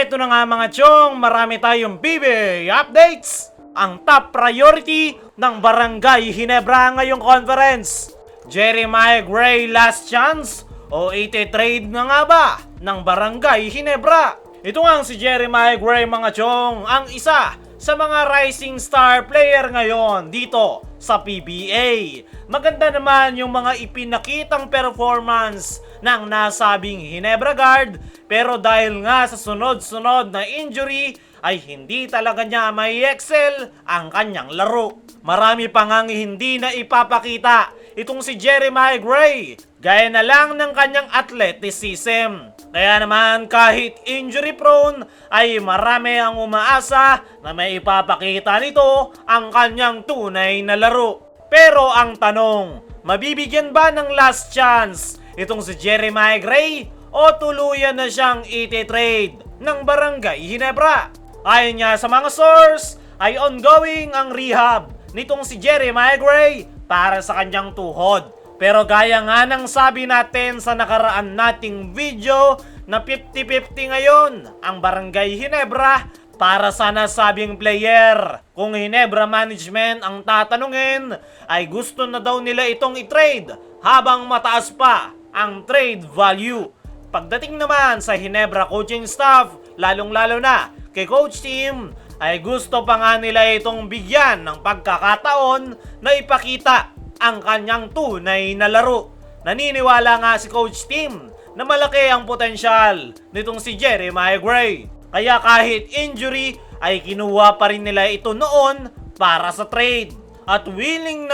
Eto na nga mga chong, marami tayong PBA updates. Ang top priority ng Barangay Ginebra ngayong conference. Jeremiah Gray last chance o iti-trade na nga ba ng Barangay Ginebra? Ito nga si Jeremiah Gray mga chong, ang isa sa mga rising star player ngayon dito sa PBA. Maganda naman yung mga ipinakitang performance ng nasabing Ginebra guard, pero dahil nga sa sunod-sunod na injury ay hindi talaga niya may excel ang kanyang laro. Marami pa ngang hindi na ipapakita itong si Jeremiah Gray, gaya na lang ng kanyang athleticism. Kaya naman kahit injury prone ay marami ang umaasa na may ipapakita nito ang kanyang tunay na laro. Pero ang tanong, mabibigyan ba ng last chance itong si Jeremiah Gray o tuluyan na siyang iti-trade ng Barangay Ginebra? Ayon nga sa mga source ay ongoing ang rehab nitong si Jeremiah Gray para sa kanyang tuhod. Pero gaya nga ng sabi natin sa nakaraan nating video na 50-50 ngayon ang Barangay Ginebra para sa nasabing player. Kung Ginebra management ang tatanungin ay gusto na daw nila itong i-trade habang mataas pa ang trade value. Pagdating naman sa Ginebra coaching staff, lalong-lalo na kay Coach Tim, ay gusto pa nga nila itong bigyan ng pagkakataon na ipakita ang kanyang tunay na laro. Naniniwala nga si Coach Tim na malaki ang potensyal nitong si Jeremiah Gray. Kaya kahit injury ay kinuha pa rin nila ito noon para sa trade. At willing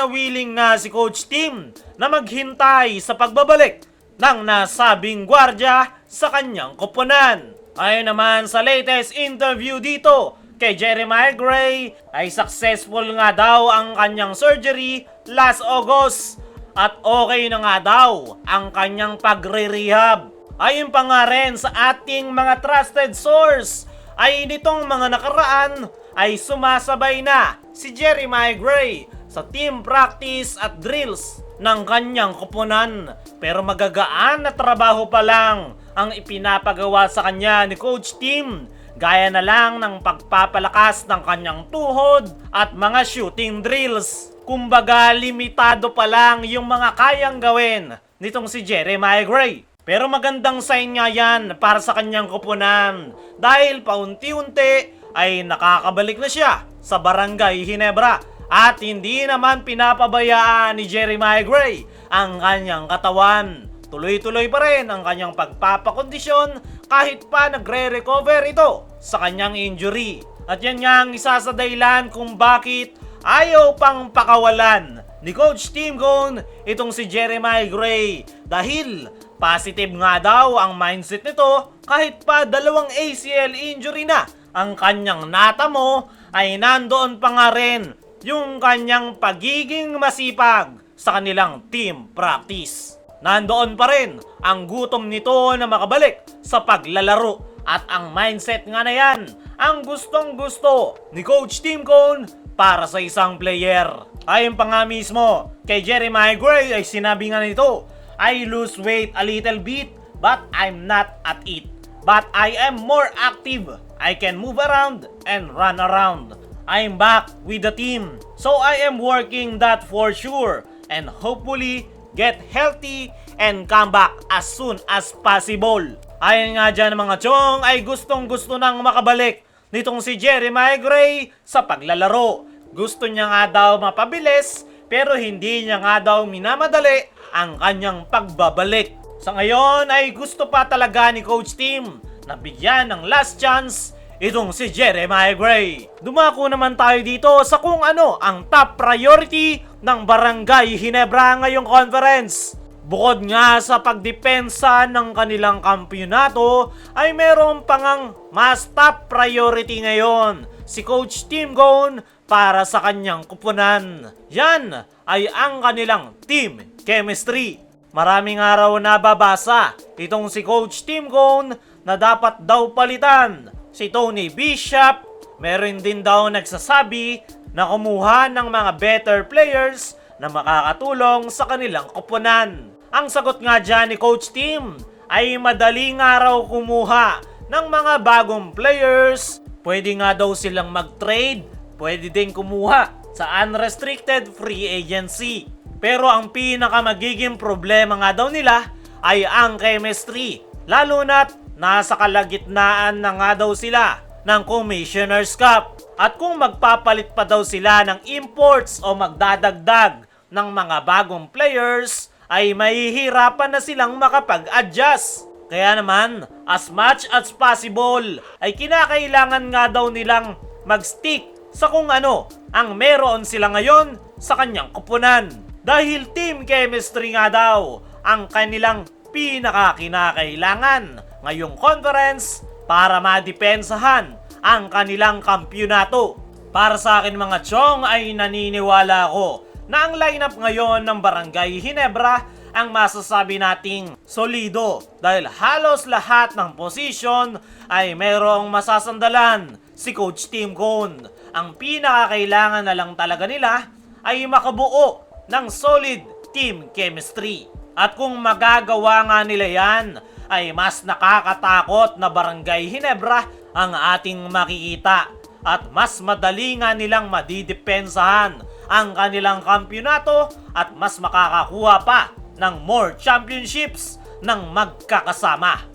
na si Coach Tim na maghintay sa pagbabalik ng nasabing gwardya sa kanyang koponan. Ayon naman sa latest interview dito kay Jeremiah Gray ay successful nga daw ang kanyang surgery last August at okay na nga daw ang kanyang pagre-rehab. Ayon pa nga rin sa ating mga trusted source ay nitong mga nakaraan ay sumasabay na si Jeremiah Gray sa team practice at drills ng kanyang koponan. Pero magagaan na trabaho pa lang ang ipinapagawa sa kanya ni Coach Tim, gaya na lang ng pagpapalakas ng kanyang tuhod at mga shooting drills. Kumbaga limitado pa lang yung mga kayang gawin nitong si Jeremiah Gray. Pero magandang sign nga yan para sa kanyang koponan dahil paunti-unti ay nakakabalik na siya sa Barangay Ginebra at hindi naman pinapabayaan ni Jeremiah Gray ang kanyang katawan. Tuloy-tuloy pa rin ang kanyang pagpapakondisyon kahit pa nagre-recover ito sa kanyang injury. At yan nga ang isa sa dahilan kung bakit ayaw pang pakawalan ni Coach Tim Cone itong si Jeremiah Gray dahil positive nga daw ang mindset nito kahit pa 2 ACL injury na ang kanyang natamo ay nandoon pa nga rin yung kanyang pagiging masipag sa kanilang team practice. Nandoon pa rin ang gutom nito na makabalik sa paglalaro at ang mindset nga na yan ang gustong gusto ni Coach Tim Cone para sa isang player. Ayon pa nga mismo kay Jeremiah Gray ay sinabi nga nito, I lose weight a little bit but I'm not at it. But I am more active. I can move around and run around. I'm back with the team. So I am working that for sure and hopefully get healthy and come back as soon as possible. Ayon nga dyan mga chong ay gustong gusto nang makabalik nitong si Jeremiah Gray sa paglalaro. Gusto niya nga daw mapabilis pero hindi niya nga daw minamadali ang kanyang pagbabalik. Sa ngayon ay gusto pa talaga ni Coach Tim na bigyan ng last chance itong si Jeremiah Gray. Dumako naman tayo dito sa kung ano ang top priority ng Barangay Ginebra ngayong conference. Bukod nga sa pagdepensa ng kanilang kampyonato ay meron pa ngang mas top priority ngayon si Coach Tim Cone para sa kanyang kupunan. Yan ay ang kanilang team chemistry. Maraming araw na babasa itong si Coach Tim Cone na dapat daw palitan si Tony Bishop. Meron din daw nagsasabi na kumuha ng mga better players na makakatulong sa kanilang koponan. Ang sagot nga dyan ni Coach Tim ay madaling araw kumuha ng mga bagong players. Pwede nga daw silang mag-trade, pwede din kumuha sa unrestricted free agency. Pero ang pinaka magiging problema nga daw nila ay ang chemistry. Lalo na't nasa kalagitnaan na nga daw sila ng Commissioner's Cup. At kung magpapalit pa daw sila ng imports o magdadagdag ng mga bagong players, ay mahihirapan na silang makapag-adjust. Kaya naman, as much as possible, ay kinakailangan nga daw nilang mag-stick sa kung ano ang meron sila ngayon sa kanyang kupunan. Dahil team chemistry nga daw ang kanilang pinakakinakailangan ngayong conference para madepensahan ang kanilang kampyonato. Para sa akin mga chong ay naniniwala ako na ang lineup ngayon ng Barangay Ginebra ang masasabi nating solido dahil halos lahat ng position ay mayroong masasandalan si Coach Tim Cone. Ang pinakakailangan na lang talaga nila ay makabuo ng solid team chemistry. At kung magagawa nga nila yan, ay mas nakakatakot na Barangay Ginebra ang ating makikita at mas madali nga nilang madidepensahan ang kanilang kampyonato at mas makakakuha pa ng more championships ng magkakasama.